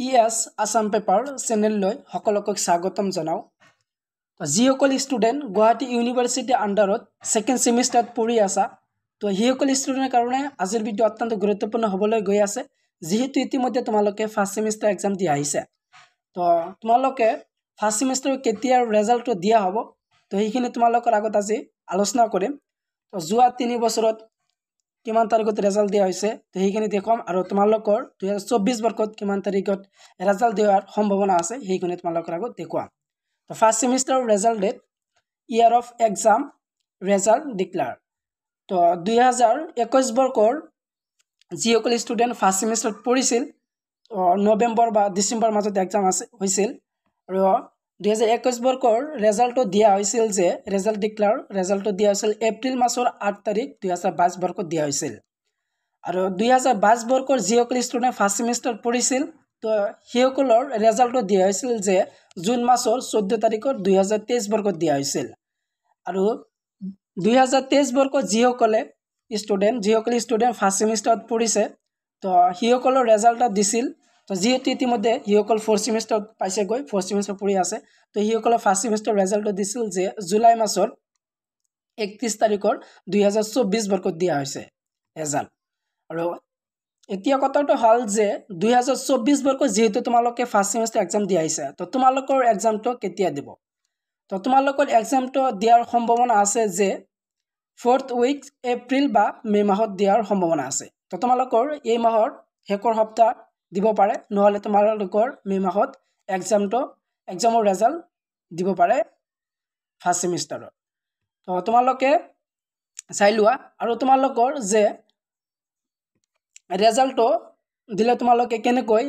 Yes Assam paper চেনেললৈ সকলোকে স্বাগতম জনাও। যিসকল ষ্টুডেণ্ট গুৱাহাটী ইউনিভাৰ্চিটি আণ্ডাৰত ছেকেণ্ড ছেমিষ্টাৰত পঢ়ি আছা, তো সেইসকল ষ্টুডেণ্টৰ কাৰণে আজিৰ ভিডিঅ' অত্যন্ত গুৰুত্বপূৰ্ণ হ'বলৈ গৈ আছে, যিহেতু ইতিমধ্যে তোমালোকে ফাৰ্ষ্ট ছেমিষ্টাৰ এক্সাম দি আহিছে। তো তোমালোকে ফাৰ্ষ্ট ছেমিষ্টাৰৰ কেতিয়া ৰেজাল্টটো দিয়া হ'ব, তো সেইখিনি তোমালোকৰ আগত আজি আলোচনা কৰিম। তো যোৱা 3 বছৰত কিমান তাৰিখত ৰেজাল্ট দিয়া হৈছে তো সেইখিনি দেখুৱাম, আৰু তোমালোকৰ 2024 বৰ্ষত কিমান তাৰিখত ৰেজাল্ট দিয়াৰ সম্ভাৱনা আছে সেইখিনি তোমালোকৰ আগত দেখুৱাম। তো ফাৰ্ষ্ট ছেমিষ্টাৰৰ result date, year of exam, result declare. তো 2021 বৰ্ষৰ যিসকল ষ্টুডেণ্ট ফাৰ্ষ্ট ছেমিষ্টাৰত পঢ়িছিল, নৱেম্বৰ বা ডিচেম্বৰ মাজত এক্সাম হৈছিল, আৰু 2021 বৰ্ষৰ ৰেজাল্টটো দিয়া হৈছিল যে ৰেজাল্ট ডিক্লেয়াৰ, ৰেজাল্টটো দিয়া হৈছিল এপ্ৰিল মাহৰ 8 তাৰিখ 2022 বৰ্ষত দিয়া হৈছিল। আৰু 2022 বৰ্ষৰ যিসকল ষ্টুডেণ্ট ফাৰ্ষ্ট ছেমিষ্টাৰত পঢ়িছিল, তো সেইসকলৰ ৰেজাল্টটো দিয়া হৈছিল যে জুন মাহৰ 14 তাৰিখত 2023 বৰ্ষত দিয়া হৈছিল। আৰু 2023 বৰ্ষত যিসকলে ষ্টুডেণ্ট ফাৰ্ষ্ট ছেমিষ্টাৰত পঢ়িছে, তো সেইসকলৰ ৰেজাল্ট দিছিল। তো যিহেতু ইতিমধ্যে সেইসকল ফ'ৰ্থ ছেমিষ্টাৰত পাইছেগৈ, ফ'ৰ্থ ছেমিষ্টাৰ পঢ়ি আছে, তো সেইসকলৰ ফাৰ্ষ্ট ছেমিষ্টাৰ ৰেজাল্টটো দিছিল যে জুলাই মাহৰ 31 তাৰিখৰ 2024 বৰ্ষত দিয়া হৈছে ৰেজাল্ট। আৰু এতিয়া কথাটো হ'ল যে 2024 বৰ্ষত যিহেতু তোমালোকে ফাৰ্ষ্ট ছেমিষ্টাৰ এক্সাম দি আহিছে, তো তোমালোকৰ এক্সামটো কেতিয়া দিব? তো তোমালোকৰ এক্সামটো দিয়াৰ সম্ভাৱনা আছে যে 4th উইক এপ্ৰিল বা মে' মাহত দিয়াৰ সম্ভাৱনা আছে। তো তোমালোকৰ এই মাহৰ শেষৰ সপ্তাহ দিব পাৰে, নহ'লে তোমালোকৰ মে' মাহত এক্সামৰ ৰেজাল্ট দিব পাৰে ফাৰ্ষ্ট ছেমিষ্টাৰৰ। তো তোমালোকে চাই লোৱা, আৰু তোমালোকৰ যে ৰেজাল্টটো দিলে তোমালোকে কেনেকৈ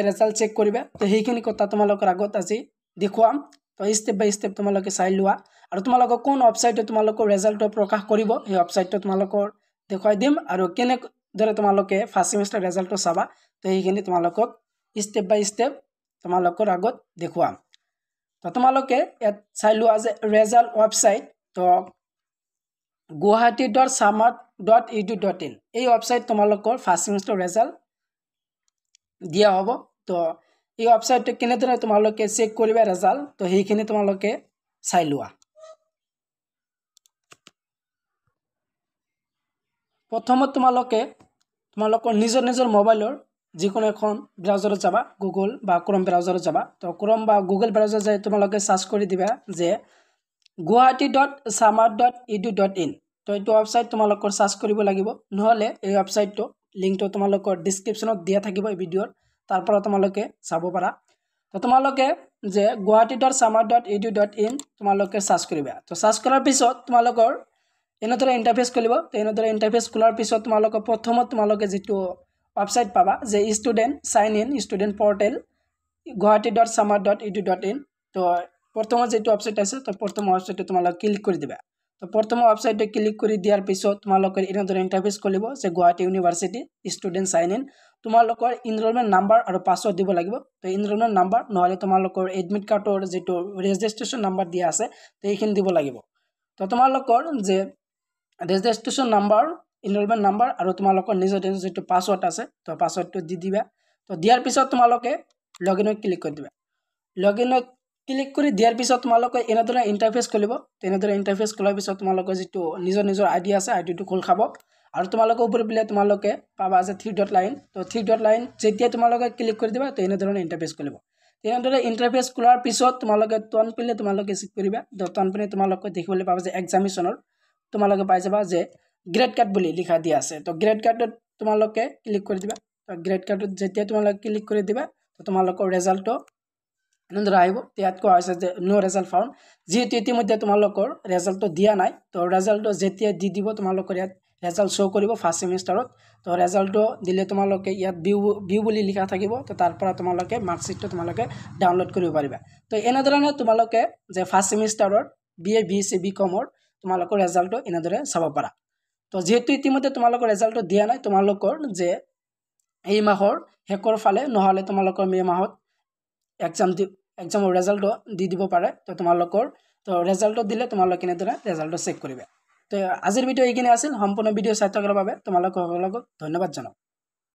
ৰেজাল্ট চেক কৰিবা, তো সেইখিনি কথা তোমালোকৰ আগত আজি দেখুৱাম। তো ষ্টেপ বাই ষ্টেপ তোমালোকে চাই লোৱা, আৰু তোমালোকক কোন ৱেবছাইটে তোমালোকৰ ৰেজাল্টটো প্ৰকাশ কৰিব সেই ৱেবছাইটটো তোমালোকৰ দেখুৱাই দিম, আৰু কেনেদৰে তোমালোকে ফাৰ্ষ্ট ছেমিষ্টাৰ ৰেজাল্টটো চাবা, তো সেইখিনি তোমালোকক ষ্টেপ বাই ষ্টেপ তোমালোকৰ আগত দেখুৱাম। তো তোমালোকে ইয়াত চাই লোৱা যে ৰেজাল্ট ৱেবছাইট, তো guwahati.samart.edu.in এই ৱেবছাইট তোমালোকৰ ফাৰ্ষ্ট ছেমিষ্টাৰ ৰেজাল্ট দিয়া হ'ব। তো এই ৱেবছাইটটো কেনেদৰে তোমালোকে চেক কৰিবা ৰেজাল্ট, তো সেইখিনি তোমালোকে চাই লোৱা। প্ৰথমত তোমালোকৰ নিজৰ মোবাইলৰ যিকোনো এখন ব্ৰাউজাৰত যাবা, গুগল বা ক্ৰম ব্ৰাউজাৰত যাবা। তো ক্ৰম বা গুগল ব্ৰাউজাৰ যাই তোমালোকে চাৰ্চ কৰি দিবা যে guwahati.samart.edu.in। তো এইটো ৱেবছাইট তোমালোকৰ চাৰ্চ কৰিব লাগিব, নহ'লে এই ৱেবছাইটটো লিংকটো তোমালোকৰ ডিছক্ৰিপশ্যনত দিয়া থাকিব এই ভিডিঅ'ৰ, তাৰ পৰা তোমালোকে চাব পাৰা। তো তোমালোকে যে guwahati.samart.edu.in তোমালোকে চাৰ্চ কৰিবা। তো চাৰ্চ কৰাৰ পিছত তোমালোকৰ এনেদৰে ইণ্টাৰফেচ খুলিব। তো এনেদৰে ইণ্টাৰফেচ খোলাৰ পিছত প্ৰথমত তোমালোকে যিটো ৱেবছাইট পাবা যে student sign in, student portal guwahati.samart.edu.in। তো প্ৰথমত যিটো ৱেবছাইট আছে, তো প্ৰথম ৱেবছাইটটো তোমালোকে ক্লিক কৰি দিবা। তো প্ৰথম ৱেবছাইটটো ক্লিক কৰি দিয়াৰ পিছত তোমালোকৰ এনেদৰে ইণ্টাৰফেচ খুলিব যে Guwahati university student sign in. তোমালোকৰ ইনৰলমেণ্ট নাম্বাৰ আৰু পাছৱৰ্ড দিব লাগিব। তো ইনৰলমেণ্ট নাম্বাৰ নহ'লে তোমালোকৰ এডমিট কাৰ্ডৰ যিটো ৰেজিষ্ট্ৰেশ্যন নাম্বাৰ দিয়া আছে, তো এইখিনি দিব লাগিব। তো তোমালোকৰ যে ৰেজিষ্ট্ৰেশ্যন নাম্বাৰ, ইনৰলমেণ্ট নাম্বাৰ আৰু তোমালোকৰ নিজৰ যিটো পাছৱৰ্ড আছে, তো পাছৱৰ্ডটো দি দিবা। তো দিয়াৰ পিছত তোমালোকে লগ ইনত ক্লিক কৰি দিবা। লগ ইনত ক্লিক কৰি দিয়াৰ পিছত তোমালোকে এনেদৰে ইণ্টাৰফেচ খুলিব। তেনেদৰে ইণ্টাৰফেচ খোলাৰ পিছত তোমালোকৰ যিটো নিজৰ আইডি আছে, আইডিটো খোল খাব, আৰু তোমালোকৰ ওপৰত বোলে তোমালোকে পাবা যে 3 ডট লাইন। তো 3 ডট লাইন যেতিয়া তোমালোকে ক্লিক কৰি দিবা, তো এনেধৰণে ইণ্টাৰফেচ খুলিব। তেনেদৰে ইণ্টাৰফেচ খোলাৰ পিছত তোমালোকে টন পিলে তোমালোকে চেক কৰিবা। তো টন পিনে তোমালোকে দেখিবলৈ পাবা যে এক্সামিনেশ্যনৰ তোমালোকে পাই যাবা যে গ্ৰেড কাৰ্ড বুলি লিখা দিয়া আছে। তো গ্ৰেড কাৰ্ডত তোমালোকে ক্লিক কৰি দিবা। তো গ্ৰেড কাৰ্ডত যেতিয়া তোমালোকে ক্লিক কৰি দিবা, তো তোমালোকৰ ৰেজাল্টটো এনেদৰে আহিব। ইয়াত কোৱা হৈছে যে নো ৰেজাল্ট ফাউণ্ড, যিহেতু ইতিমধ্যে তোমালোকৰ ৰেজাল্টটো দিয়া নাই। তো ৰেজাল্টটো যেতিয়া দি দিব তোমালোকৰ ইয়াত ৰেজাল্ট শ্ব' কৰিব ফাৰ্ষ্ট ছেমিষ্টাৰত। তো ৰেজাল্টটো দিলে তোমালোকে ইয়াত ভিউ বুলি লিখা থাকিব। তো তাৰ পৰা তোমালোকে মাৰ্কশ্বিটটো তোমালোকে ডাউনলোড কৰিব পাৰিবা। তো এনেধৰণে তোমালোকে যে ফাৰ্ষ্ট ছেমিষ্টাৰৰ BA BSc BCom তোমালোকৰ ৰেজাল্টটো এনেদৰে চাব পাৰা। তো যিহেতু ইতিমধ্যে তোমালোকৰ ৰেজাল্টটো দিয়া নাই, তোমালোকৰ যে এই মাহৰ শেষৰ ফালে নহ'লে তোমালোকৰ মে' মাহত এক্সামৰ ৰেজাল্টটো দি দিব পাৰে। তো তোমালোকৰ ৰেজাল্টটো দিলে তোমালোকে এনেদৰে ৰেজাল্টটো চেক কৰিবা। তো আজিৰ ভিডিঅ' এইখিনি আছিল। সম্পূৰ্ণ ভিডিঅ' চাই থকাৰ বাবে তোমালোকক ধন্যবাদ জনাওঁ।